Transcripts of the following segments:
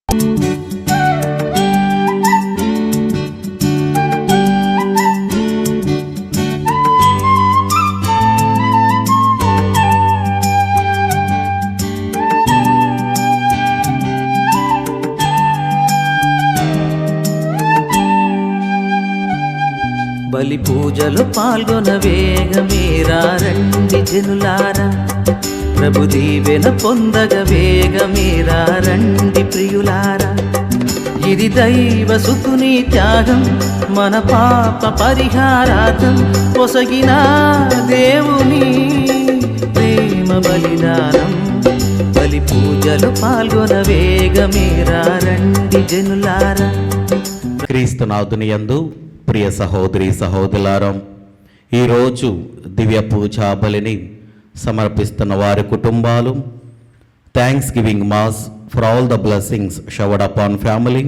బలి పూజలు పాల్గొన వేగమేరా రండి జనులారా, ప్రభు దీవెన పొందగ వేగమేరా రండి ప్రియులారా. ఇది దైవ సుతుని త్యాగం, మన పాప పరిహారార్థం పొసగిన దేవుని ప్రేమ బలిదానం. బలి పూజలు పాల్గొన వేగమేరా రండి జనులారా. క్రీస్తునాథుని యందు ప్రియ సహోదరి సహోదరులారా, ఈరోజు దివ్య పూజా బలిని సమర్పిస్తున్న వారి కుటుంబాలు, thanksgiving mass for all the blessings showered upon family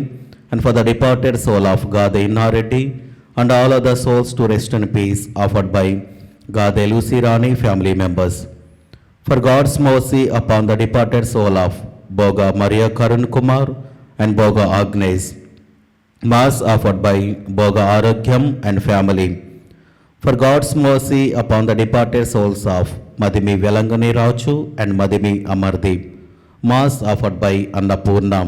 and for the departed soul of Gade Innareddy and all other souls to rest in peace offered by Gade Lucy Rani family members. For God's mercy upon the departed soul of Boga Maria Karun Kumar and Boga Agnes. Mass offered by Boga Arogyam and family. For God's mercy upon the departed souls of Madhimi Velangani Raju and Madhimi Amardeep. Mass offered by Annapurnam.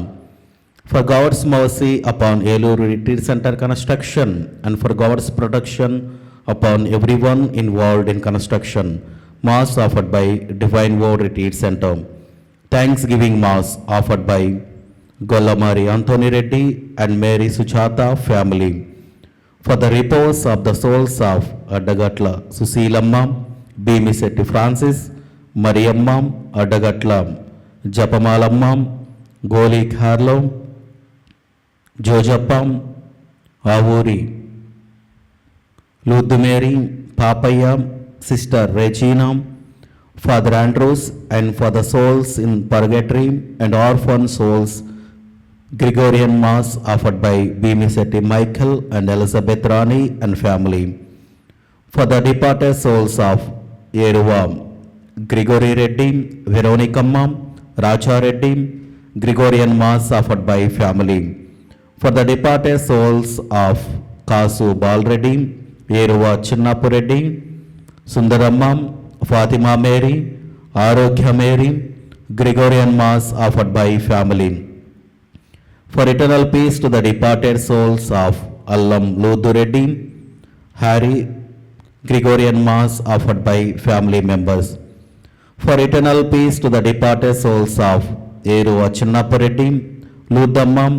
For God's mercy upon Eluru Retreat Center construction and for God's protection upon everyone involved in construction. Mass offered by Divine Word Retreat Center. Thanksgiving Mass offered by Gollamari Anthony Reddy and Mary Suchata family. For the repose of the souls of Adagatla Susilamma, Bimisetti Francis, Mariamma, Adagatla Japamalamma, Goli Carlo, Jojapam, Avuri, Ludumeri, Papaya, Sister Regina, Father Andrews, and for the souls in purgatory and orphan souls, Gregorian Mass offered by Bimisetti Michael and Elizabeth Rani and family. For the departed souls of Yeruva, Gregory Reddy, Veronica Mam, Raja Reddy, Gregorian Mass offered by family. For the departed souls of Kasu Bal Reddy, Yeruva Chinnapu Reddy, Sundaramam, Fatima Mary, Arogya Mary, Gregorian Mass offered by family. For eternal peace to the departed souls of Allam Luthu Reddy, Harry, Gregorian Mass offered by family members. For eternal peace to the departed souls of Eruva Chinnappa Reddy, Ludammam,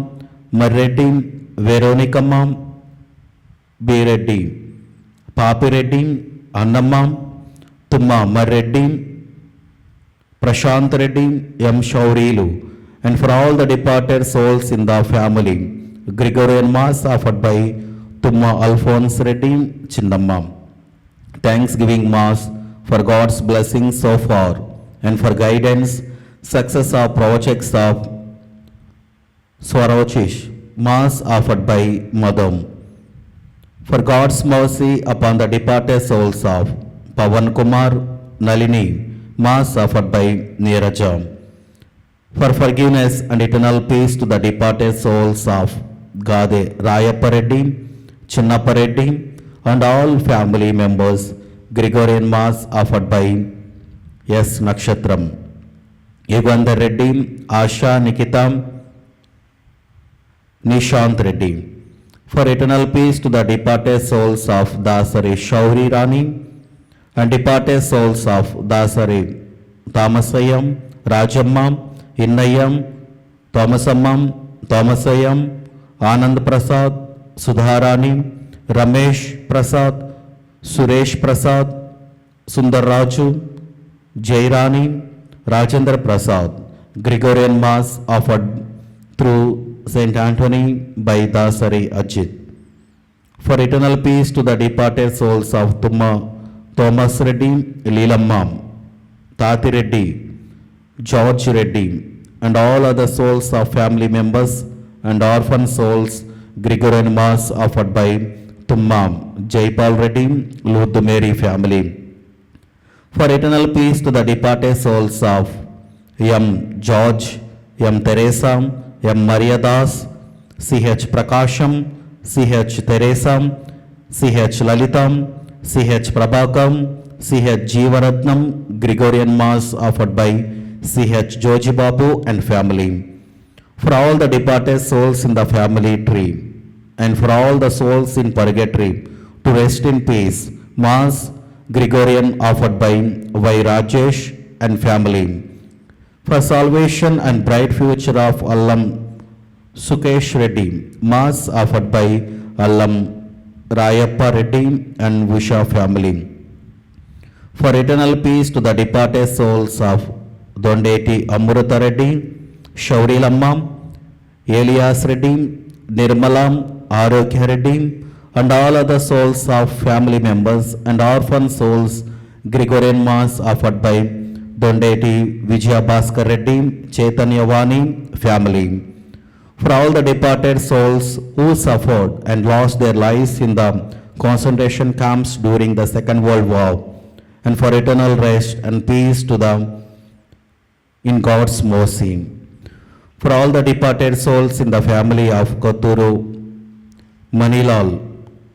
Marreddy, Veronica Mam, B. Reddy, Papi Reddy, Annammam, Tumma Marreddy, Prashant Reddy, M. Shaurilu, and for all the departed souls in the family, Gregorian Mass offered by Tumma Alphonse Reddy, Chinnamma. Thanksgiving Mass for God's blessings so far and for guidance, success of projects of Swarochish. Mass offered by Madam. For God's mercy upon the departed souls of Pavan Kumar, Nalini. Mass offered by Neeraja. For forgiveness and eternal peace to the departed souls of Gade Rayappa Reddy, Chinnappa Reddy and all family members, Gregorian Mass offered by S. Nakshatram, Yugandhar Reddy, Asha Nikita, Nishant Reddy. For eternal peace to the departed souls of Dasari Shauri Rani and departed souls of Dasari Thomasayam, Rajammam, Innayam, Thomasammam, Thomasayam, Anand Prasad, Sudharani, Ramesh Prasad, Suresh Prasad, Sundar Raju, Jairani, Rajendra Prasad. Gregorian Mass offered through Saint Anthony by Dasari Ajit. For eternal peace to the departed souls of Tumma Thomas Reddy, Leelamma, Tati Reddy, George Reddy, and all other souls of family members and orphan souls, Gregorian Mass offered by Tumma Jaipal Reddy, Luthu Mary family. For eternal peace to the departed souls of M. George, M. Teresa, M. Mariadas, C.H. Prakasham, C.H. Teresa, C.H. Lalitam, C.H. Prabhakam, C.H. Jeevaratnam, Gregorian Mass offered by C.H. Joji Babu and family. For all the departed souls in the family tree, and for all the souls in purgatory, to rest in peace, Mass Gregorian offered by Y. Rajesh and family. For salvation and bright future of Allam Sukesh Reddy, Mass offered by Allam Rayappa Reddy and Visha family. For eternal peace to the departed souls of Dondeti Amruta Reddy, Shaurilamma, Elias Reddy, Nirmalam, Arokya Reddy, and all other souls of family members and orphan souls, Gregorian Mass offered by Dondeti Vijaya Bhaskar Reddy, Chaitanya Vani family. For all the departed souls who suffered and lost their lives in the concentration camps during the Second World War, and for eternal rest and peace to them in God's mercy. For all the departed souls in the family of Kotturu Manilal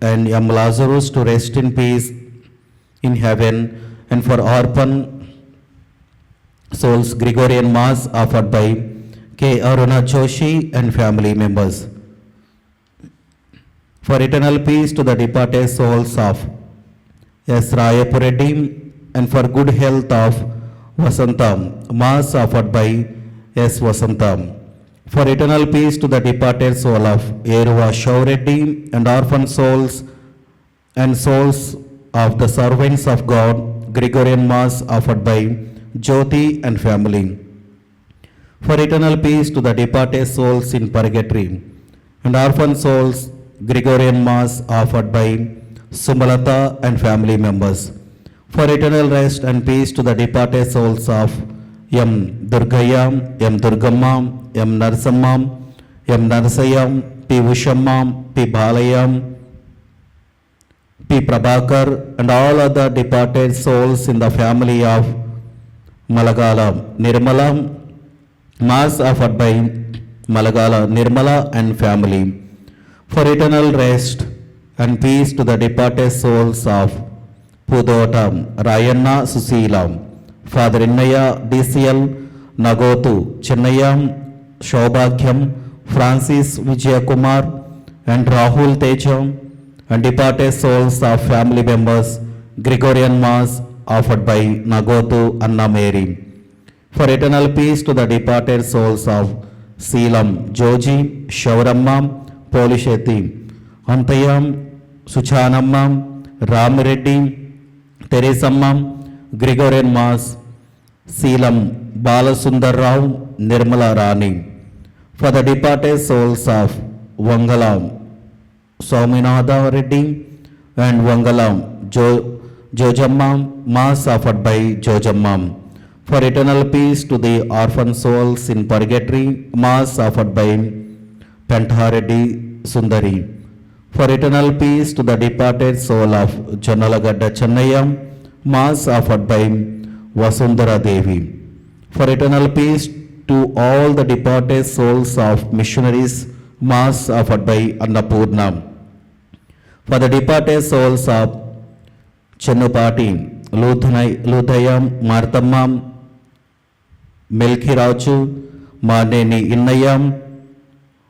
and M. Lazarus to rest in peace in heaven, and for orphan souls, Gregorian Mass offered by K. Aruna Joshi and family members. For eternal peace to the departed souls of S. Rayapureddy, and for good health of Vasantam, Mass offered by S. Vasantam. For eternal peace to the departed soul of Eruva Shaureddy and orphan souls and souls of the servants of God, Gregorian Mass offered by Jyoti and family. For eternal peace to the departed souls in purgatory and orphan souls, Gregorian Mass offered by Sumalata and family members. For eternal rest and peace to the departed souls of M. Durgaya, M. Durgamma, M. Narsamma, M. Narsayam, P. Ushamma, P. Balayam, P. Prabhakar, and all other departed souls in the family of Malagala Nirmala, Mass offered by Malagala Nirmala and family. For eternal rest and peace to the departed souls of Pudota Rayanna Susila, Father Innaya DCL, Nagotu Chennaya, Shobhakyam, Francis Vijayakumar, and Rahul Teja, and departed souls of family members, Gregorian Mass offered by Nagotu Anna Mary. For eternal peace to the departed souls of Seelam Joji, Shauramma, Polisheti, Antayam, Suchanamma, Ramireddy, Teresamma, Gregorian Mass, Seelam Balasundar Rao, Nirmala Rani. For the departed souls of Vangala Swaminatha Reddy and Vangala Jojamma, Mass offered by Jojamma. For eternal peace to the orphan souls in purgatory, Mass offered by Penthareddy Sundari. For eternal peace to the departed soul of Janalagadda Chennaya, Mass offered by Vasundhara Devi. For eternal peace to all the departed souls of missionaries, Mass offered by Annapurna. For the departed souls of Chennupati, Luthayam, Marthamma, Melkiraju, Maneni Innayam,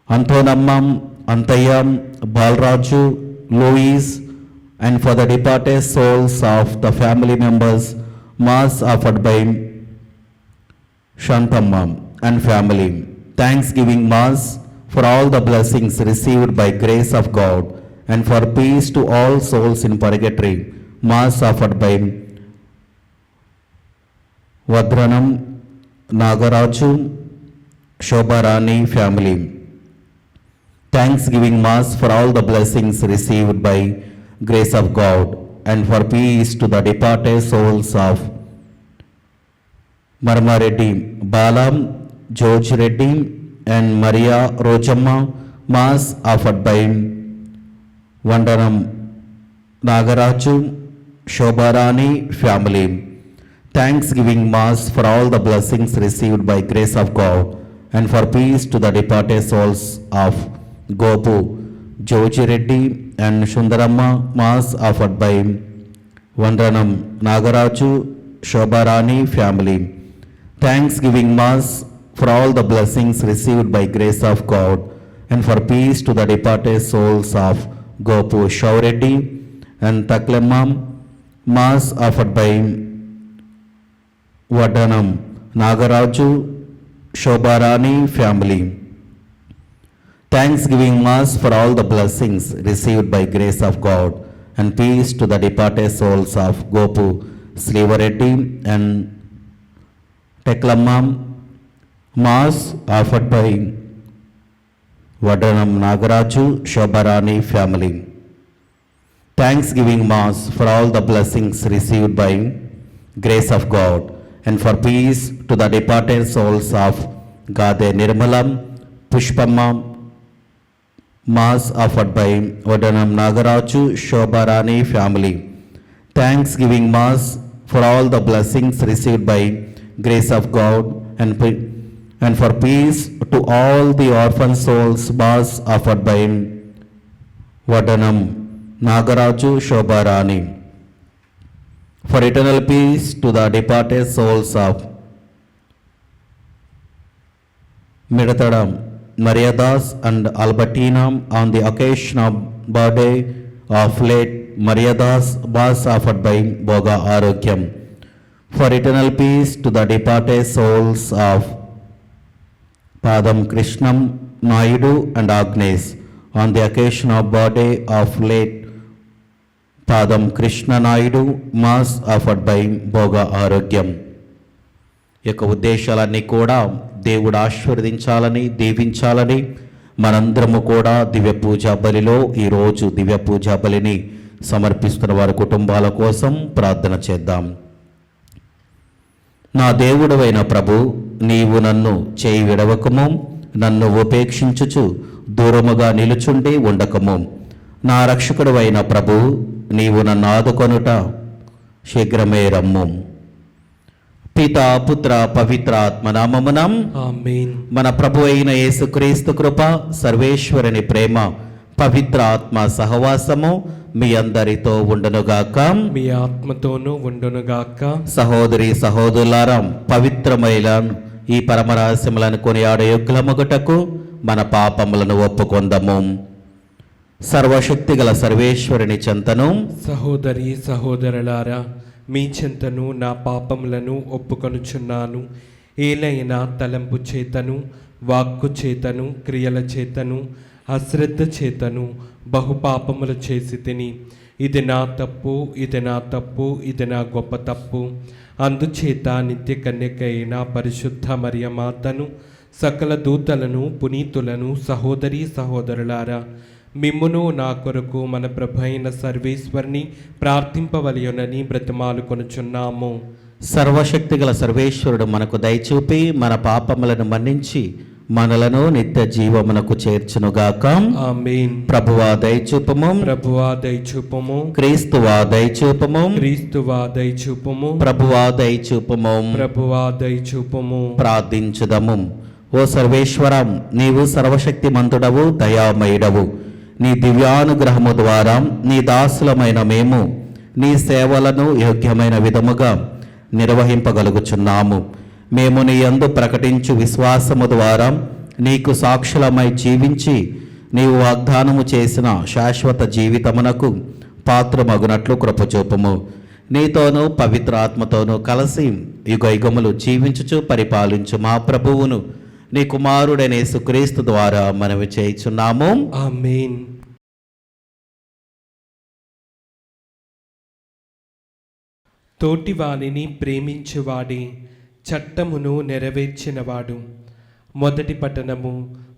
Antonamam, Antayam, Balraju, Louise, and for the departed souls of the family members, Mass offered by Shantamma and family. Thanksgiving Mass for all the blessings received by grace of God, and for peace to all souls in purgatory, Mass offered by Vadranam, Nagaraju, Shobharani family. Thanksgiving Mass for all the blessings received by grace of God, and for peace to the departed souls of Marma Reddy, Balam, George Reddy, and Maria Rojamma, Mass offered by Vandanam Nagaraju, Shobharani family. Thanksgiving Mass for all the blessings received by grace of God, and for peace to the departed souls of Gopu, Joji Reddy and Sundaramma. Mass offered by Vandranam Nagaraju, Shobharani family. Thanksgiving Mass for all the blessings received by grace of God and for peace to the departed souls of Gopu Shaureddy and Taklemma. Mass offered by Vaddanam Nagaraju, Shobharani family. Thanksgiving Mass for all the blessings received by grace of God and peace to the departed souls of Gopu Slivareddy and Teklamma. Mass offered by Vaddanam Nagaraju, Shobharani family. Thanksgiving Mass for all the blessings received by grace of God and for peace to the departed souls of Gade Nirmalam, Pushpamma. Mass offered by Vaddanam Nagaraju, Shobharani family. Thanksgiving Mass for all the blessings received by grace of God and for peace to all the orphan souls. Mass offered by Vaddanam Nagaraju, Shobharani. For eternal peace to the departed souls of Midatadam Mariadas and Albertina on the occasion of birthday of late Mariadas. Mass offered by Boga Arogyam. For eternal peace to the departed souls of Padam Krishnam Naidu and Agnes on the occasion of birthday of late Padam Krishna Naidu. Mass offered by Boga Arogyam. ఈ యొక్క ఉద్దేశాలన్నీ కూడా దేవుడు ఆశీర్వదించాలని, దీవించాలని మనందరము కూడా దివ్య పూజా బలిలో ఈరోజు దివ్య పూజా బలిని సమర్పిస్తున్న వారి కుటుంబాల కోసం ప్రార్థన చేద్దాం. నా దేవుడవైన ప్రభు, నీవు నన్ను చేయి విడవకము, నన్ను ఉపేక్షించుచు దూరముగా నిలుచుండి ఉండకము. నా రక్షకుడవైన ప్రభు, నీవు నన్ను ఆదుకొనుట శీఘ్రమే రమ్ము. పితా పుత్ర పవిత్ర ఆత్మ నామమున ఆమేన్. మన ప్రభు అయిన యేసుక్రీస్తు కృప, సర్వేశ్వరుని ప్రేమ, పవిత్ర ఆత్మ సహవాసము మీ అందరితో ఉండునుగాక. మీ ఆత్మతోనూ ఉండునుగాక. సహోదరి సహోదరులారా, పవిత్రమైన ఈ పరమరహస్యములను కొనియాడ యోగ్యమగుటకు మన పాపములను ఒప్పుకొందము. సర్వశక్తిగల సర్వేశ్వరుని చెంతను సహోదరి సహోదరులారా, మీ చెంతను నా పాపములను ఒప్పుకొనుచున్నాను. ఏలైనా తలంపు చేతను, వాక్కు చేతను, క్రియల చేతను, అశ్రద్ధ చేతను బహుపాపములు చేసి తిని. ఇది నా తప్పు, ఇది నా తప్పు, ఇది నా గొప్ప తప్పు. అందుచేత నిత్య కన్యక అయిన పరిశుద్ధ మరియమాతను, సకల దూతలను, పునీతులను, సహోదరి సహోదరులారా, మిమ్మును నా కొరకు మన ప్రభు అయిన సర్వేశ్వరుని ప్రార్థింపవలయునని బ్రతిమాలు కొనుచున్నాము. సర్వశక్తిగల సర్వేశ్వరుడు మనకు దయచూపి మన పాపములను మన్నించి మనలను నిత్య జీవమునకు చేర్చునుగాక. ఆమేన్. ప్రభువా దయచూపము, ప్రభువా దయచూపము, క్రీస్తువా దయచూపము, క్రీస్తువా దయచూపము, ప్రభువా దయచూపము. ప్రభువా దయచూపము. ప్రార్థించుదము. ఓ సర్వేశ్వరం, నీవు సర్వశక్తిమంతుడవు, దయామయుడవు. నీ దివ్యానుగ్రహము ద్వారా నీ దాసులమైన మేము నీ సేవలను యోగ్యమైన విధముగా నిర్వహింపగలుగుచున్నాము. మేము నీ యందు ప్రకటించు విశ్వాసము ద్వారా నీకు సాక్షులమై జీవించి నీవు వాగ్దానము చేసిన శాశ్వత జీవితమునకు పాత్రమగునట్లు కృపచూపము. నీతోనూ పవిత్ర ఆత్మతోనూ కలిసి యుగయుగములు జీవించుచు పరిపాలించు మా ప్రభువును నీ కుమారుడైన యేసుక్రీస్తు ద్వారా మనవి చేయుచున్నాము. ఆమేన్. తోటివానిని ప్రేమించువాడే చట్టమును నెరవేర్చినవాడు. మొదటి పట్టణము.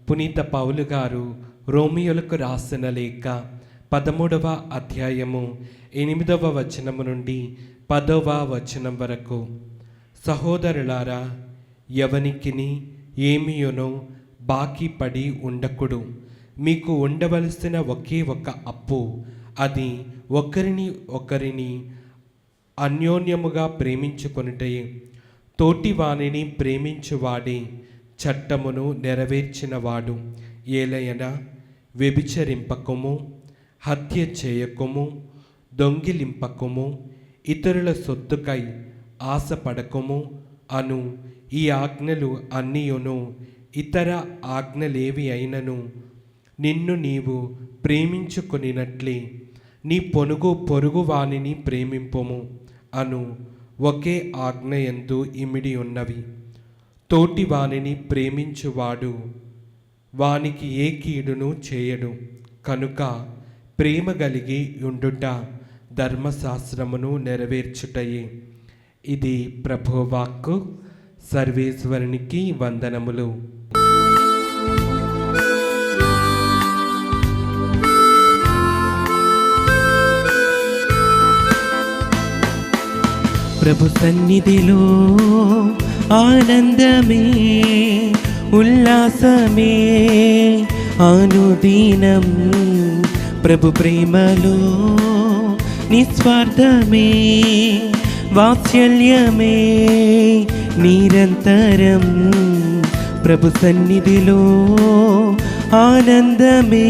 పునీత పౌలు గారు రోమియోలకు రాసిన లేఖ 13వ అధ్యాయము 8వ వచనము నుండి 10వ వచనం వరకు. సహోదరులారా, ఎవనికిని ఏమియునో బాకీ పడి ఉండకుడు. మీకు ఉండవలసిన ఒకే ఒక అప్పు, అది ఒకరిని అన్యోన్యముగా ప్రేమించుకొనుటయే. తోటివానిని ప్రేమించువాడే చట్టమును నెరవేర్చినవాడు. ఏలయనా వ్యభిచరింపకము, హత్య చేయకము, దొంగిలింపకము, ఇతరుల సొత్తుకై ఆశపడకము అను ఈ ఆజ్ఞలు అన్నీయును, ఇతర ఆజ్ఞలేవి అయినను నిన్ను నీవు ప్రేమించుకొనినట్లే నీ పొరుగు వానిని ప్రేమింపుము అను ఒకే ఆజ్ఞయందు ఇమిడి ఉన్నవి. తోటి వానిని ప్రేమించువాడు వానికి ఏ కీడును చేయడు. కనుక ప్రేమ కలిగి ఉండుట ధర్మశాస్త్రమును నెరవేర్చుటయే. ఇది ప్రభువాక్కు. సర్వేశ్వరునికి వందనములు. ప్రభు సన్నిధిలో ఆనందమే, ఉల్లాసమే అనుదినం. ప్రభు ప్రేమలో నిస్వార్థమే, వాత్సల్యమే నిరంతరం. ప్రభు సన్నిధిలో ఆనందమే,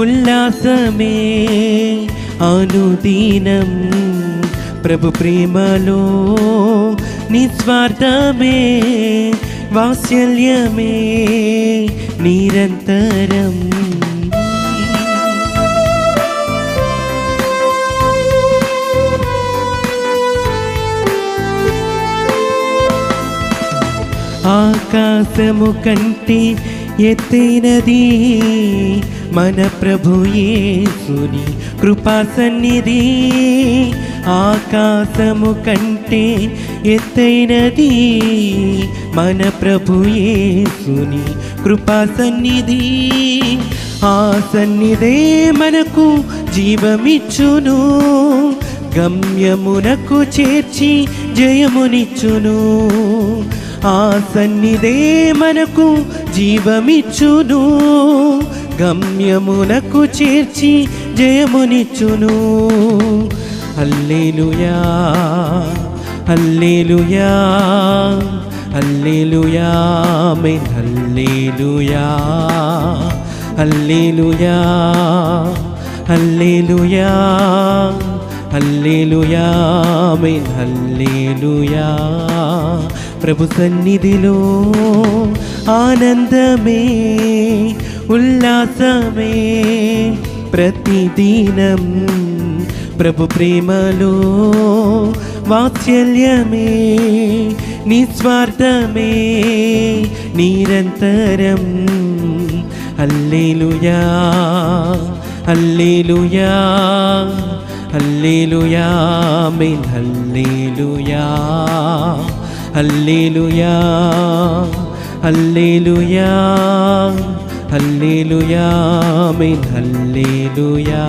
ఉల్లాసమే అనుదినం. ప్రభు ప్రేమలో నిస్వార్థమే, వాత్సల్యమే నిరంతరం. ఆకాశము కంటే ఎత్తైనది మన ప్రభు యేసుని కృపా సన్నిధి. ఆకాశము కంటే ఎత్తైనది మన ప్రభు యేసుని కృపా సన్నిధి. ఆ సన్నిధే మనకు జీవమిచ్చును, గమ్యమునకు చేర్చి జయమునిచ్చును. ఆ సన్నిధే మనకు జీవమిచ్చును, గమ్యమునకు చేర్చి జయమునిచ్చును. హల్లెలూయా, హల్లెలూయా, హల్లెలూయా, ఆమేన్. హల్లెలూయా, హల్లెలూయా, హల్లెలూయా, హల్లెలూయా, ఆమేన్. హల్లెలూయా. ప్రభు సన్నిధిలో ఆనందమే, ఉల్లాసమే ప్రతిదినం. ప్రభు ప్రేమలో వాత్సల్యమే, నిస్వార్థమే నిరంతరం. హల్లెలూయా, హల్లెలూయా, హల్లెలూయా, ఆమేన్. హల్లెలూయా, హల్లెలూయా, హల్లెలూయా, హల్లెలూయా, ఆమేన్. హల్లెలూయా.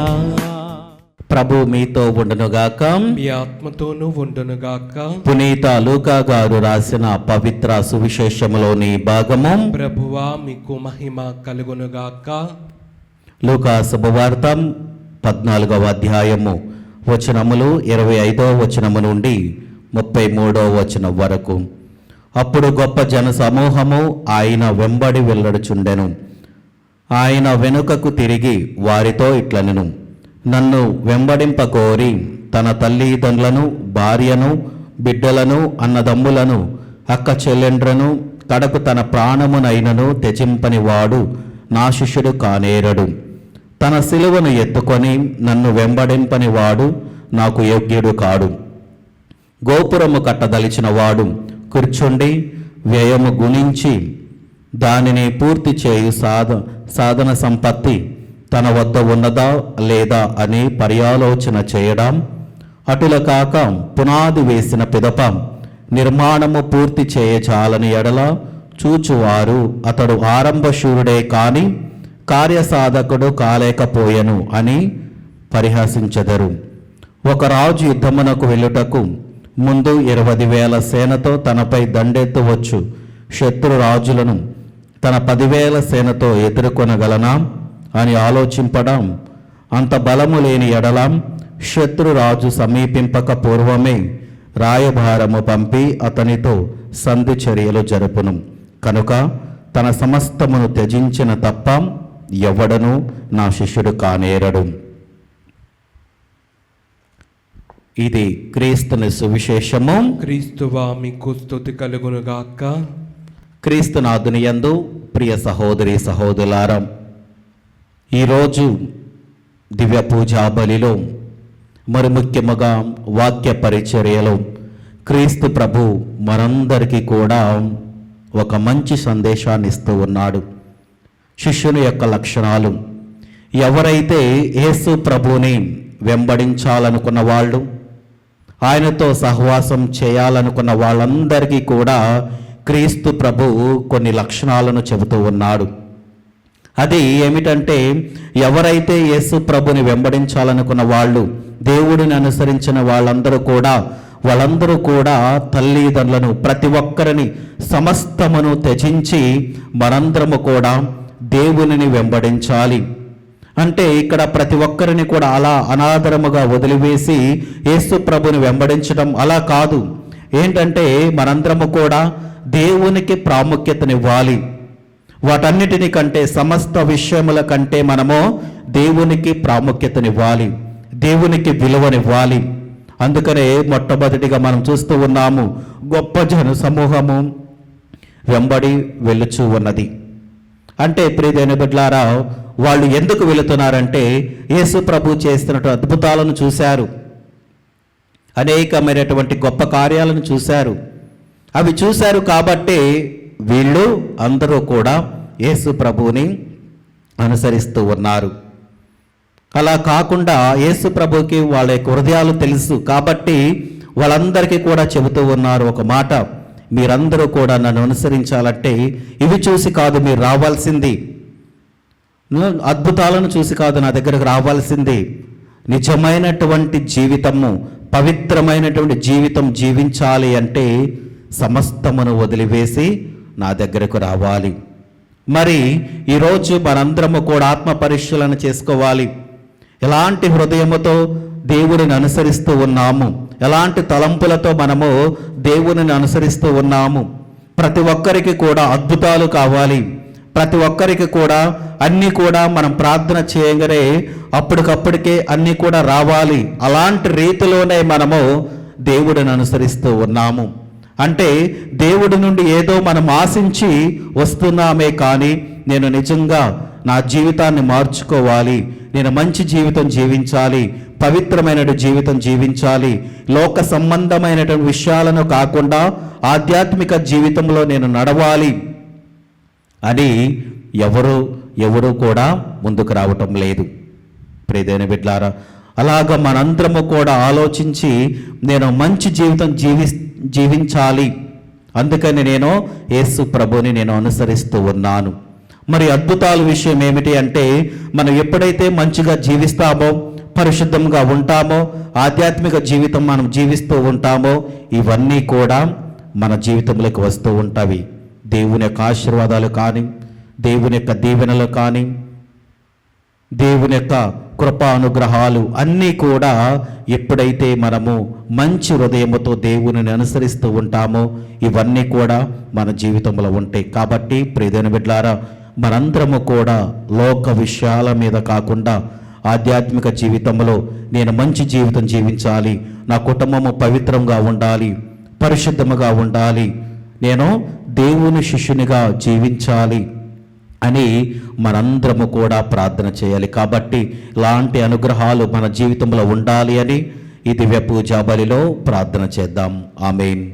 ప్రభు మీతో ఉండునుగాక. మీ ఆత్మతోనూ ఉండునుగాక. పునీత లూకా గారు రాసిన పవిత్ర సువిశేషములోని భాగము. ప్రభువా మీకు మహిమ కలుగునుగాక. లూకా శుభవార్త 14వ అధ్యాయము వచనములు 25వ వచనము నుండి 33వ వచనం వరకు. అప్పుడు గొప్ప జన సమూహము ఆయన వెంబడి వెళ్ళడుచుండెను. ఆయన వెనుకకు తిరిగి వారితో ఇట్లనెను, నన్ను వెంబడింపకోరి తన తల్లిదండ్రులను, భార్యను, బిడ్డలను, అన్నదమ్ములను, అక్క చెల్లెండ్రను, కడకు తన ప్రాణమునైనను త్యజింపని వాడు నా శిష్యుడు కానేరడు. తన సిలువను ఎత్తుకొని నన్ను వెంబడింపని వాడు నాకు యోగ్యుడు కాడు. గోపురము కట్టదలిచిన వాడు కూర్చుండి వ్యయము గుణించి దానిని పూర్తి చేయు సాధన సంపత్తి తన వద్ద ఉన్నదా లేదా అని పర్యాలోచన చేయడం. అటుల కాక పునాది వేసిన పిదప నిర్మాణము పూర్తి చేయచాలని ఎడల చూచువారు అతడు ఆరంభశూరుడే కాని కార్యసాధకుడు కాలేకపోయెను అని పరిహసించెదరు. ఒక రాజు యుద్ధమునకు వెళ్ళుటకు ముందు 20,000 సేనతో తనపై దండెత్తవచ్చు శత్రు రాజులను తన 10,000 సేనతో ఎదుర్కొనగలనా అని ఆలోచింపడం. అంత బలము లేని ఎడలం శత్రురాజు సమీపింపక పూర్వమే రాయభారము పంపి అతనితో సంధి చర్యలు జరుపును. కనుక తన సమస్తమును త్యజించిన తప్ప ఎవడను నా శిష్యుడు కానేరడు. ఇది క్రీస్తుని సువిశేషము. క్రీస్తువా మీకు స్తుతి కలుగునుగాక. క్రీస్తునాథుని యందు ప్రియ సహోదరి సహోదరులారా, ఈరోజు దివ్య పూజా బలిలో మరి ముఖ్యముగా వాక్య పరిచర్యలో క్రీస్తు ప్రభు మనందరికీ కూడా ఒక మంచి సందేశాన్ని ఇస్తూ ఉన్నాడు. శిష్యుని యొక్క లక్షణాలు. ఎవరైతే యేసు ప్రభుని వెంబడించాలనుకున్న వాళ్ళు, ఆయనతో సహవాసం చేయాలనుకున్న వాళ్ళందరికీ కూడా క్రీస్తు ప్రభు కొన్ని లక్షణాలను చెబుతూ ఉన్నాడు. అది ఏమిటంటే, ఎవరైతే యేసు ప్రభుని వెంబడించాలనుకున్న వాళ్ళు, దేవుడిని అనుసరించిన వాళ్ళందరూ కూడా తల్లిదండ్రులను ప్రతి ఒక్కరిని సమస్తమును త్యజించి మనందరము కూడా దేవునిని వెంబడించాలి. అంటే ఇక్కడ ప్రతి ఒక్కరిని కూడా అలా అనాదరముగా వదిలివేసి యేసు ప్రభుని వెంబడించడం అలా కాదు. ఏంటంటే మనందరము కూడా దేవునికి ప్రాముఖ్యతనివ్వాలి. వాటన్నిటిని కంటే, సమస్త విషయముల కంటే మనము దేవునికి ప్రాముఖ్యతనివ్వాలి, దేవునికి విలువనివ్వాలి. అందుకనే మొట్టమొదటిగా మనం చూస్తూ ఉన్నాము, గొప్ప జన సమూహము వెంబడి వెళుచూ ఉన్నది. అంటే ప్రియమైన బిడ్డలారా, వాళ్ళు ఎందుకు వెళుతున్నారంటే యేసు ప్రభు చేస్తున్నటువంటి అద్భుతాలను చూశారు, అనేకమైనటువంటి గొప్ప కార్యాలను చూశారు. అవి చూశారు కాబట్టి వీళ్ళు అందరూ కూడా యేసు ప్రభువుని అనుసరిస్తూ ఉన్నారు. అలా కాకుండా యేసు ప్రభుకి వాళ్ళ యొక్క హృదయాలు తెలుసు కాబట్టి వాళ్ళందరికీ కూడా చెబుతూ ఉన్నారు ఒక మాట, మీరందరూ కూడా నన్ను అనుసరించాలంటే ఇవి చూసి కాదు మీరు రావాల్సింది, అద్భుతాలను చూసి కాదు నా దగ్గరకు రావాల్సింది, నిజమైనటువంటి జీవితము, పవిత్రమైనటువంటి జీవితం జీవించాలి అంటే సమస్తమును వదిలివేసి నా దగ్గరకు రావాలి. మరి ఈరోజు మనందరము కూడా ఆత్మ పరిశీలన చేసుకోవాలి. ఎలాంటి హృదయముతో దేవుడిని అనుసరిస్తూ ఉన్నాము, ఎలాంటి తలంపులతో మనము దేవునిని అనుసరిస్తూ ఉన్నాము. ప్రతి ఒక్కరికి కూడా అద్భుతాలు కావాలి, ప్రతి ఒక్కరికి కూడా అన్నీ కూడా మనం ప్రార్థన చేయగానే అప్పటికప్పటికే అన్నీ కూడా రావాలి. అలాంటి రీతిలోనే మనము దేవుడిని అనుసరిస్తూ ఉన్నాము. అంటే దేవుడి నుండి ఏదో మనం ఆశించి వస్తున్నామే కానీ నేను నిజంగా నా జీవితాన్ని మార్చుకోవాలి, నేను మంచి జీవితం జీవించాలి, పవిత్రమైన జీవితం జీవించాలి, లోక సంబంధమైనటువంటి విషయాలను కాకుండా ఆధ్యాత్మిక జీవితంలో నేను నడవాలి అని ఎవరు కూడా ముందుకు రావటం లేదు. ప్రియమైన బిడ్డలారా, అలాగ మనందరము కూడా ఆలోచించి నేను మంచి జీవితం జీవించాలి, అందుకని నేను యేసు ప్రభుని నేను అనుసరిస్తూ ఉన్నాను. మరి అద్భుతాల విషయం ఏమిటి అంటే, మనం ఎప్పుడైతే మంచిగా జీవిస్తామో, పరిశుద్ధంగా ఉంటామో, ఆధ్యాత్మిక జీవితం మనం జీవిస్తూ ఉంటామో, ఇవన్నీ కూడా మన జీవితంలోకి వస్తూ ఉంటాయి. దేవుని యొక్క ఆశీర్వాదాలు కానీ, దేవుని యొక్క దీవెనలు కానీ, దేవుని యొక్క కృపా అనుగ్రహాలు అన్నీ కూడా ఎప్పుడైతే మనము మంచి హృదయముతో దేవునిని అనుసరిస్తూ ఉంటామో ఇవన్నీ కూడా మన జీవితంలో ఉంటాయి. కాబట్టి ప్రియమైన బిడ్డలారా, మనందరము కూడా లోక విషయాల మీద కాకుండా ఆధ్యాత్మిక జీవితంలో నేను మంచి జీవితం జీవించాలి, నా కుటుంబము పవిత్రంగా ఉండాలి, పరిశుద్ధముగా ఉండాలి, నేను దేవుని శిష్యునిగా జీవించాలి అని మనందరము కూడా ప్రార్థన చేయాలి. కాబట్టి ఇలాంటి అనుగ్రహాలు మన జీవితంలో ఉండాలి అని ఈ దివ్య పూజా బలిలో ప్రార్థన చేద్దాం. ఆమేన్.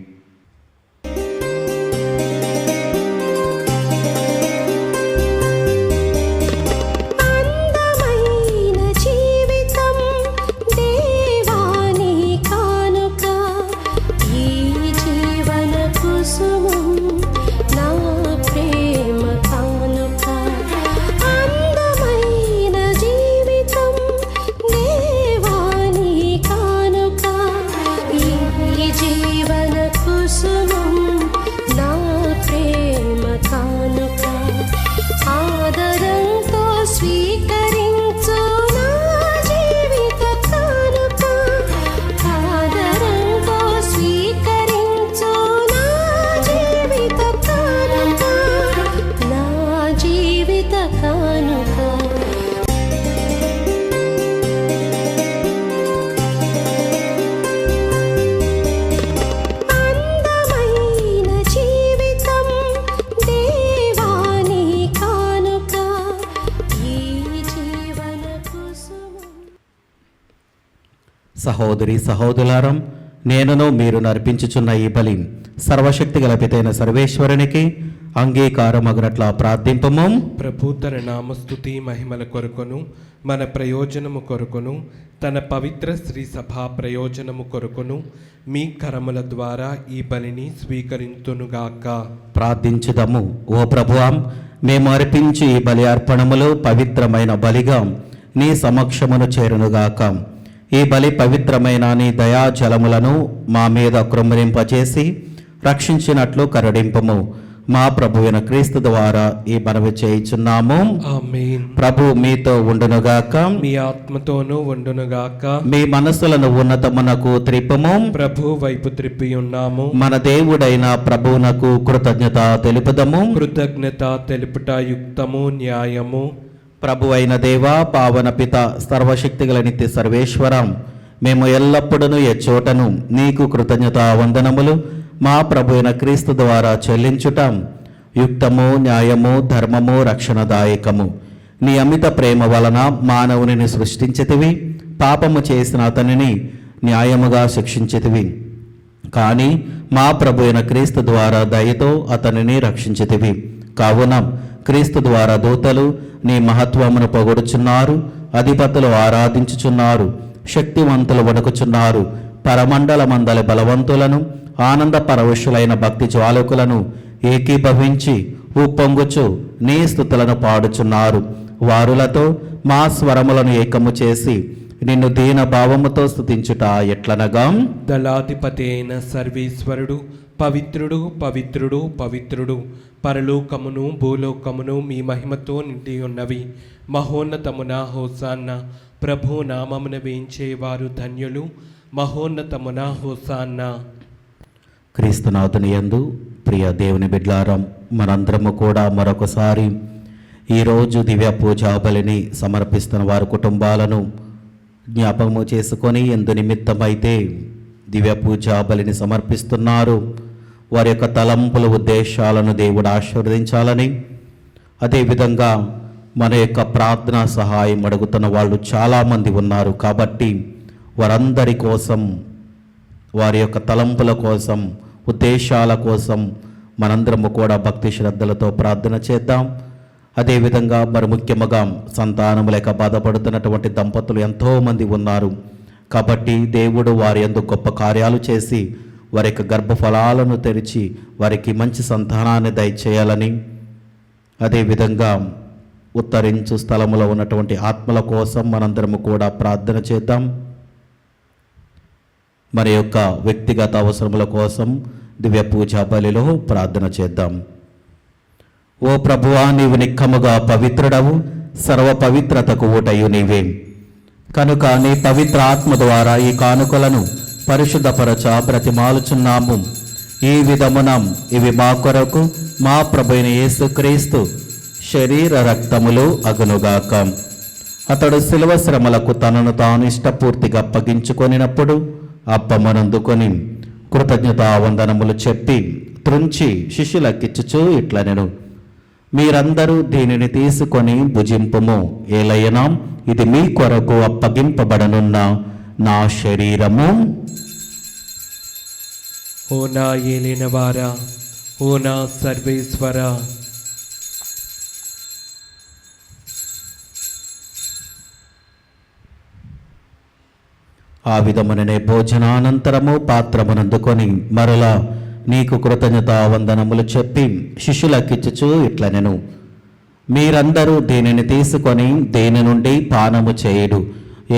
ఆదరంతో స్వీకరించు నా జీవిత సహోదరి సహోదరులారం, నేనును మీరు నర్పించుచున్న ఈ బలి సర్వశక్తి గలపితైన సర్వేశ్వరునికి అంగీకారమగునట్లా ప్రార్థింపము. ప్రభు తన నామస్తుతి మహిమల కొరకును మన ప్రయోజనము కొరకును తన పవిత్ర శ్రీ సభా ప్రయోజనము కొరకును మీ కరముల ద్వారా ఈ బలిని స్వీకరింతునుగాక. ప్రార్థించుదము. ఓ ప్రభువా, మేము అర్పించి ఈ బలి అర్పణములు పవిత్రమైన బలిగా నీ సమక్షమును చేరునుగాక. ఈ బలి పవిత్రమైన నీ దయాజలములను మా మీద కృమ్మరింపచేసి రక్షించినట్లు కరుణింపము. మా ప్రభువైన క్రీస్తు ద్వారా ఈ మనవి చేయుచున్నాము. ఆమేన్. ప్రభు మీతో ఉండునుగాక. మీ ఆత్మతోనూ ఉండునుగాక. మీ మనస్సులను ఉన్నతమునకు త్రిప్పము. ప్రభు వైపు త్రిప్పి ఉన్నాము. మన దేవుడైన ప్రభువునకు కృతజ్ఞత తెలుపుదము. కృతజ్ఞత తెలుపుట యుక్తము, న్యాయము. ప్రభు అయిన దేవా, పావన పిత, సర్వశక్తిగల నిత్య సర్వేశ్వరం, మేము ఎల్లప్పుడూ ఎచ్చోటను నీకు కృతజ్ఞత వందనములు మా ప్రభు అయిన క్రీస్తు ద్వారా చెల్లించుటాం యుక్తము, న్యాయము, ధర్మము, రక్షణదాయకము. నీ అమిత ప్రేమ వలన మానవునిని సృష్టించితివి, పాపము చేసిన అతనిని న్యాయముగా శిక్షించితివి. కానీ మా ప్రభు అయిన క్రీస్తు ద్వారా దయతో అతనిని రక్షించితివి. కావున క్రీస్తు ద్వారా దూతలు నీ మహత్వమును పొగడుచున్నారు, అధిపతులు ఆరాధించుచున్నారు, శక్తివంతులు వణుకుచున్నారు. పరమండల మందలి బలవంతులను, ఆనంద పరవశులైన భక్తి జ్వాలకులను ఏకీభవించి ఉప్పొంగుచు నీ స్తుతులను పాడుచున్నారు. వారులతో మా స్వరములను ఏకము చేసి నిన్ను దీన భావముతో స్తుతించుట ఎట్లనగా, దళాధిపతి అయిన సర్వేశ్వరుడు పవిత్రుడు, పవిత్రుడు, పవిత్రుడు. పరలోకమును భూలోకమును మీ మహిమతో నిండి ఉన్నవి. మహోన్నతమున హోసాన్న. ప్రభు నామమున వేయించేవారు ధన్యులు. మహోన్నతమున హోసాన్న. క్రీస్తునాథుని యందు ప్రియ దేవుని బిడ్లారం, మనందరము కూడా మరొకసారి ఈరోజు దివ్య పూజా బలిని సమర్పిస్తున్న వారి కుటుంబాలను జ్ఞాపకము చేసుకొని ఎందు నిమిత్తమైతే దివ్య పూజా బలిని సమర్పిస్తున్నారు వారి యొక్క తలంపుల ఉద్దేశాలను దేవుడు ఆశీర్వదించాలని, అదేవిధంగా మన యొక్క ప్రార్థనా సహాయం అడుగుతున్న వాళ్ళు చాలామంది ఉన్నారు. కాబట్టి వారందరి కోసం, వారి యొక్క తలంపుల కోసం, ఉద్దేశాల కోసం మనందరము కూడా భక్తి శ్రద్ధలతో ప్రార్థన చేద్దాం. అదేవిధంగా మరి ముఖ్యంగా సంతానం లేక బాధపడుతున్నటువంటి దంపతులు ఎంతోమంది ఉన్నారు. కాబట్టి దేవుడు వారి యందు గొప్ప కార్యాలు చేసి వారి యొక్క గర్భఫలాలను తెరిచి వారికి మంచి సంతానాన్ని దయచేయాలని, అదేవిధంగా ఉత్తరించు స్థలములో ఉన్నటువంటి ఆత్మల కోసం మనందరము కూడా ప్రార్థన చేద్దాం. మన యొక్క వ్యక్తిగత అవసరముల కోసం దివ్య పూజా బలిలో ప్రార్థన చేద్దాం. ఓ ప్రభువా, నీవు నిక్కముగా పవిత్రుడవు, సర్వ పవిత్రతకు ఊటయు నీవే. కనుక నీ పవిత్ర ఆత్మ ద్వారా ఈ కానుకలను పరిశుద్ధపరచ బ్రతిమాలుచున్నాము. ఈ విధమున ఇవి మా కొరకు మా ప్రభువైన యేసుక్రీస్తు శరీర రక్తములు అగునుగాక. అతడు శిలువ శ్రమలకు తనను తాను ఇష్టపూర్తిగా అప్పగించుకొనినప్పుడు అప్పమనందుకొని కృతజ్ఞతావందనములు చెప్పి త్రుంచి శిష్యులకిచ్చుచూ ఇట్లనెను, మీరందరూ దీనిని తీసుకొని భుజింపుము. ఏలయనా ఇది మీ కొరకు అప్పగింపబడనున్న నా శరీరము. ఓ నా ఏలినవారా, ఓ నా సర్వేశ్వర, ఆ విధముననే భోజనానంతరము పాత్రమునందుకొని మరలా నీకు కృతజ్ఞతావందనములు చెప్పి శిష్యులకిచ్చుచూ ఇట్లనెను, మీరందరూ దీనిని తీసుకొని దీని నుండి పానము చేయుడు.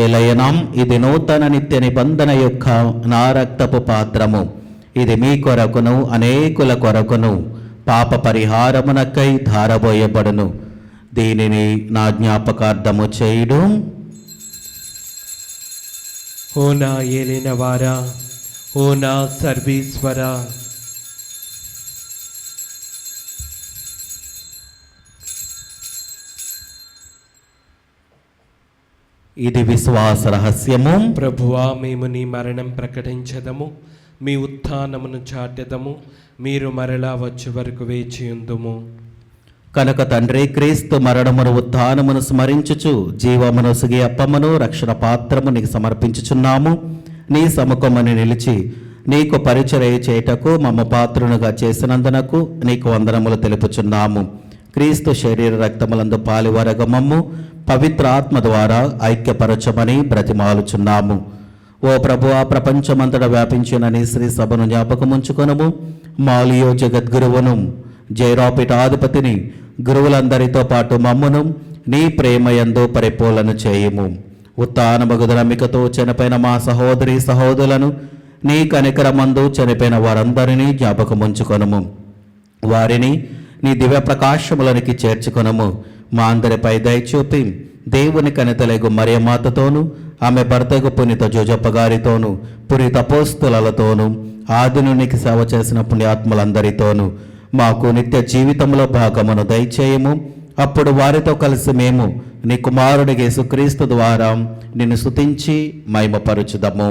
ఏలయనా ఇది నూతన నిత్య నిబంధన యొక్క నా రక్తపు పాత్రము. ఇది మీ కొరకును అనేకుల కొరకును పాప పరిహారమునకై ధారబోయబడును. దీనిని నా జ్ఞాపకార్థము చేయుడు. ఓ నా ఏలినవారా, ఓ నా సర్వేశ్వర, ఇది విశ్వాస రహస్యము. ప్రభువా, మేము నీ మరణం ప్రకటించదము, మీ ఉత్థానమును చాటెదము. మీరు మరలా వచ్చే వరకు వేచియుందుము. కనుక తండ్రి క్రీస్తు మరణమును ఉత్థానమును స్మరించుచు జీవమును సుగి అప్పమును రక్షణ పాత్రము నీకు సమర్పించుచున్నాము. నీ సముఖమని నిలిచి నీకు పరిచర్య చేయుటకు మమ్మ పాత్రునుగా చేసినందునకు నీకు వందనములు తెలుపుచున్నాము. క్రీస్తు శరీర రక్తములందు పాలివరగ మమ్ము పవిత్ర ఆత్మ ద్వారా ఐక్యపరచమని బ్రతిమాలుచున్నాము. ఓ ప్రభువా, ప్రపంచమంతటా వ్యాపించిన నీ శ్రీ సభను జ్ఞాపకముంచుకొనుము. మాలియో జగద్గురువును, జైరాపీఠాధిపతిని, గురువులందరితో పాటు మమ్మును నీ ప్రేమయందు పరిపూర్ణ చేయుము. ఉత్థానమగు నమ్మికతో చనిపోయిన మా సహోదరి సహోదరులను నీ కనికరమందు చనిపోయిన వారందరినీ జ్ఞాపకముంచుకొనుము. వారిని నీ దివ్య ప్రకాశములనికి చేర్చుకొనుము. మా అందరిపై దయచూపి దేవుని కనితలగు మరియమాతతోను, ఆమె భర్తకు పునీత జోజప్ప గారితోను, పునీత అపోస్తలులతోను, ఆదినునికి సేవ చేసిన పుణ్యాత్ములందరితోనూ మాకు నిత్య జీవితంలో భాగమును దయచేయము. అప్పుడు వారితో కలిసి మేము నీ కుమారుడి యేసుక్రీస్తు ద్వారా నిన్ను స్తుతించి మహిమపరచుదము.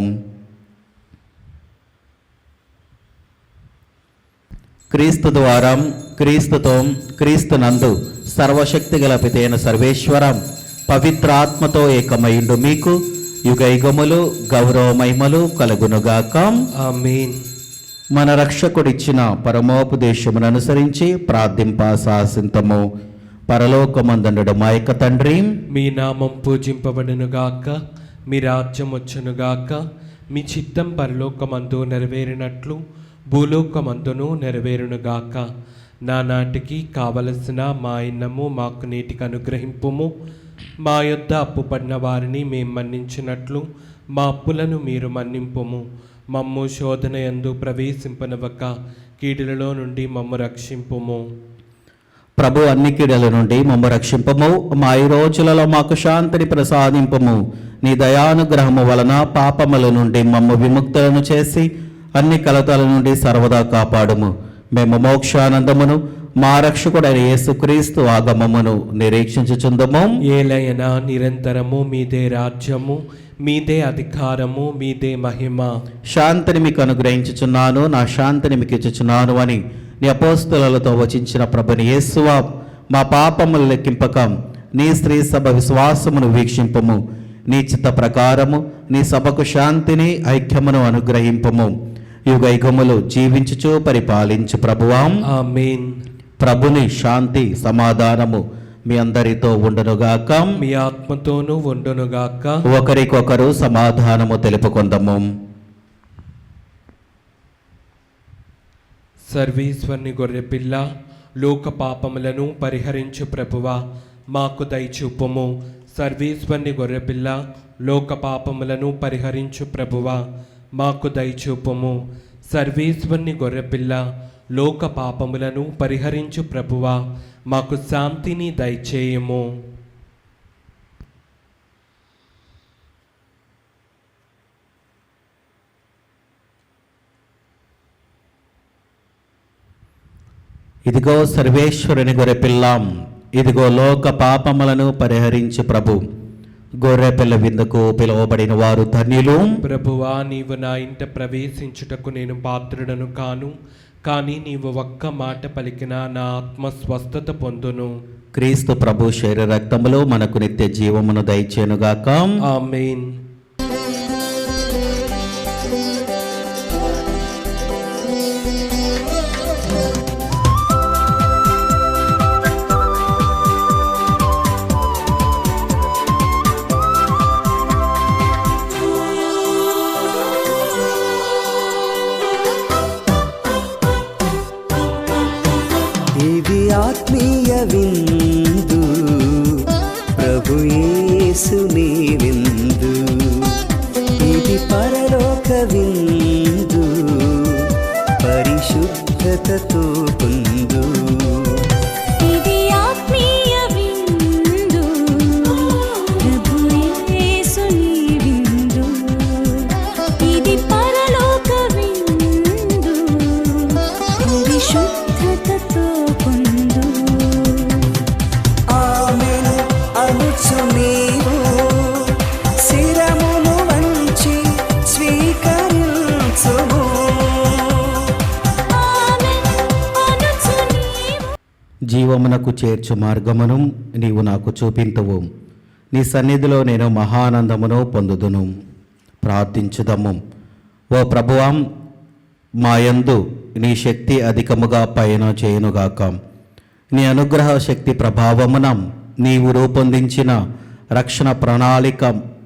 క్రీస్తు ద్వారా, క్రీస్తుతో, క్రీస్తునందు సర్వశక్తి గల పితైన సర్వేశ్వరం పవిత్ర ఆత్మతో ఏకమైండు మీకు యుగయుగములు గౌరవ మహిమలు కలుగునుగాక. ఆమేన్. మన రక్షకుడిచ్చిన పరమోపదేశమును అనుసరించి ప్రార్థింప శాసింతము. పరలోకమందుండు మా యొక్క తండ్రి, మీ నామం పూజింపబడునుగాక, మీ రాజ్యం వచ్చునుగాక, మీ చిత్తం పరలోకమందు నెరవేరినట్లు భూలోకమందును నెరవేరునుగాక. నానాటికి కావలసిన మా అన్నము మాకు నీటికి అనుగ్రహింపుము. మా యొద్ద అప్పు పడిన వారిని మేము మన్నించినట్లు మా అప్పులను మీరు మన్నింపుము. మమ్ము శోధన యందు ప్రవేశింపనివ్వక కీడులలో నుండి మమ్ము రక్షింపుము. ప్రభు అన్ని కీడుల నుండి మమ్ము రక్షింపము. మా ఈ రోజులలో మాకు శాంతిని ప్రసాదింపము. నీ దయానుగ్రహము వలన పాపముల నుండి మమ్ము విముక్తులను చేసి అన్ని కలతల నుండి సర్వదా కాపాడుము. మేము మోక్షానందమును మా రక్షకుడైన యేసుక్రీస్తు ఆగమమును నిరీక్షించుచుందము. ఏలయనా నిరంతరము మీదే రాజ్యము, మీదే అధికారము, మీదే మహిమ. శాంతిని మీకు అనుగ్రహించుచున్నాను, నా శాంతిని మీకు ఇచ్చుచున్నాను అని నీ అపోస్తలులతో వచించిన ప్రభుని యేసువా, మా పాపములు లెక్కింపక నీ స్త్రీ సభ విశ్వాసమును వీక్షింపము. నీ చిత్త ప్రకారము నీ సభకు శాంతిని ఐక్యమును అనుగ్రహింపము. యుగయుగములు జీవించుచు పరిపాలించు ప్రభువాం. ఆమేన్. ప్రభుని శాంతి సమాధానము మీ అందరితో ఉండునుగాక, మీ ఆత్మతోనూ ఉండునుగాక. ఒకరికొకరు సమాధానము తెలుపుకొందము. సర్వేశ్వరుని గొర్రెపిల్ల, లోక పాపములను పరిహరించు ప్రభువా, మాకు దయచూపుము. సర్వేశ్వరుని గొర్రెపిల్ల, లోక పాపములను పరిహరించు ప్రభువా, మాకు దయచూపుము. సర్వేశ్వరుని గొర్రెపిల్ల, లోక పాపములను పరిహరించు ప్రభువా, మాకు శాంతిని దయచేయము. ఇదిగో సర్వేశ్వరుని గొర్రెపిల్లాం, ఇదిగో లోక పాపములను పరిహరించు ప్రభు. గొర్రెపిల్ల విందుకు పిలువబడిన వారు ధన్యులు. ప్రభువా, నీవు నా ఇంట ప్రవేశించుటకు నేను పాత్రుడను కాను, కానీ నీవు ఒక్క మాట పలికినా నా ఆత్మ స్వస్థత పొందును. క్రీస్తు ప్రభు శరీర రక్తములు మనకు నిత్య జీవమును దయచేనుగాక. ఆమేన్. ఇది ఆత్మీయ విందు, ప్రభు యేసుని విందు. ఇది పరలోక విందు, పరిశుద్ధతతో పొందు. ఇది ఆత్మీయ విందు, ప్రభు యేసుని విందు. ఇది పరలోక విందు, పరిశుద్ధతతో పొందు. ఆమేన్ అనుచు నీవు శిరమును వంచి స్వీకరించుము. ఆమేన్ అనుచు జీవమునకు చేర్చు మార్గమును నీవు నాకు చూపింతువు. నీ సన్నిధిలో నేను మహానందమును పొందుదును. ప్రార్థించుదము. ఓ ప్రభువా, మాయందు నీ శక్తి అధికముగా పయన చేయునుగాక. నీ అనుగ్రహ శక్తి ప్రభావమున నీవు రూపొందించిన రక్షణ ప్రణాళిక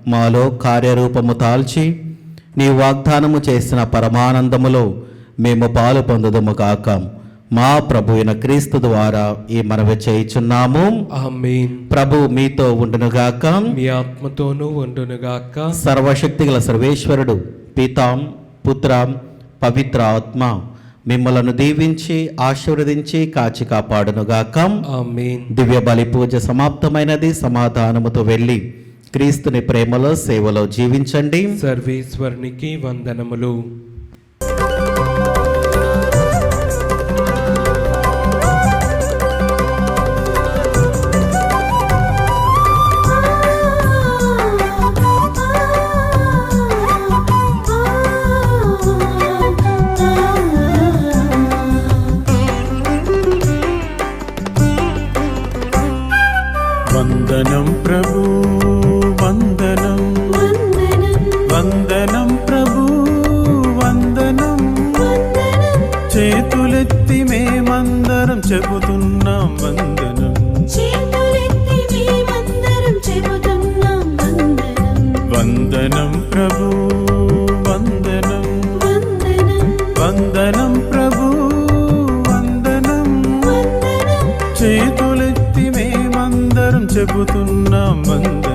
మాలో కార్యరూపము తాల్చి నీ వాగ్దానము చేసిన పరమానందములో మేము పాలు పొందుదుము కాక. మా ప్రభు అయిన క్రీస్తు ద్వారా ఈ మనవి చేయుచున్నాము. ఆమేన్. ప్రభు మీతో ఉండునుగాక. మీ ఆత్మతోనూ ఉండునుగాక. సర్వశక్తిగల సర్వేశ్వరుడు పితాం పుత్రం పవిత్ర ఆత్మ మిమ్మలను దీవించి ఆశీర్వదించి కాచి కాపాడునుగాక. ఆమేన్. దివ్య బలి పూజ సమాప్తమైనది. సమాధానముతో వెళ్ళి క్రీస్తుని ప్రేమలో సేవలో జీవించండి. సర్వేశ్వరునికి వందనములు. వందనం ప్రభు వందనం, వందనం ప్రభు వందనం. చేతులెత్తి మేమందరం చెబుతున్నాం వందనం. వందనం ప్రభు వందనం, వందనం ప్రభు వందనం. చేతులెత్తి మేమందరం చెబుతున్నాం వందనం.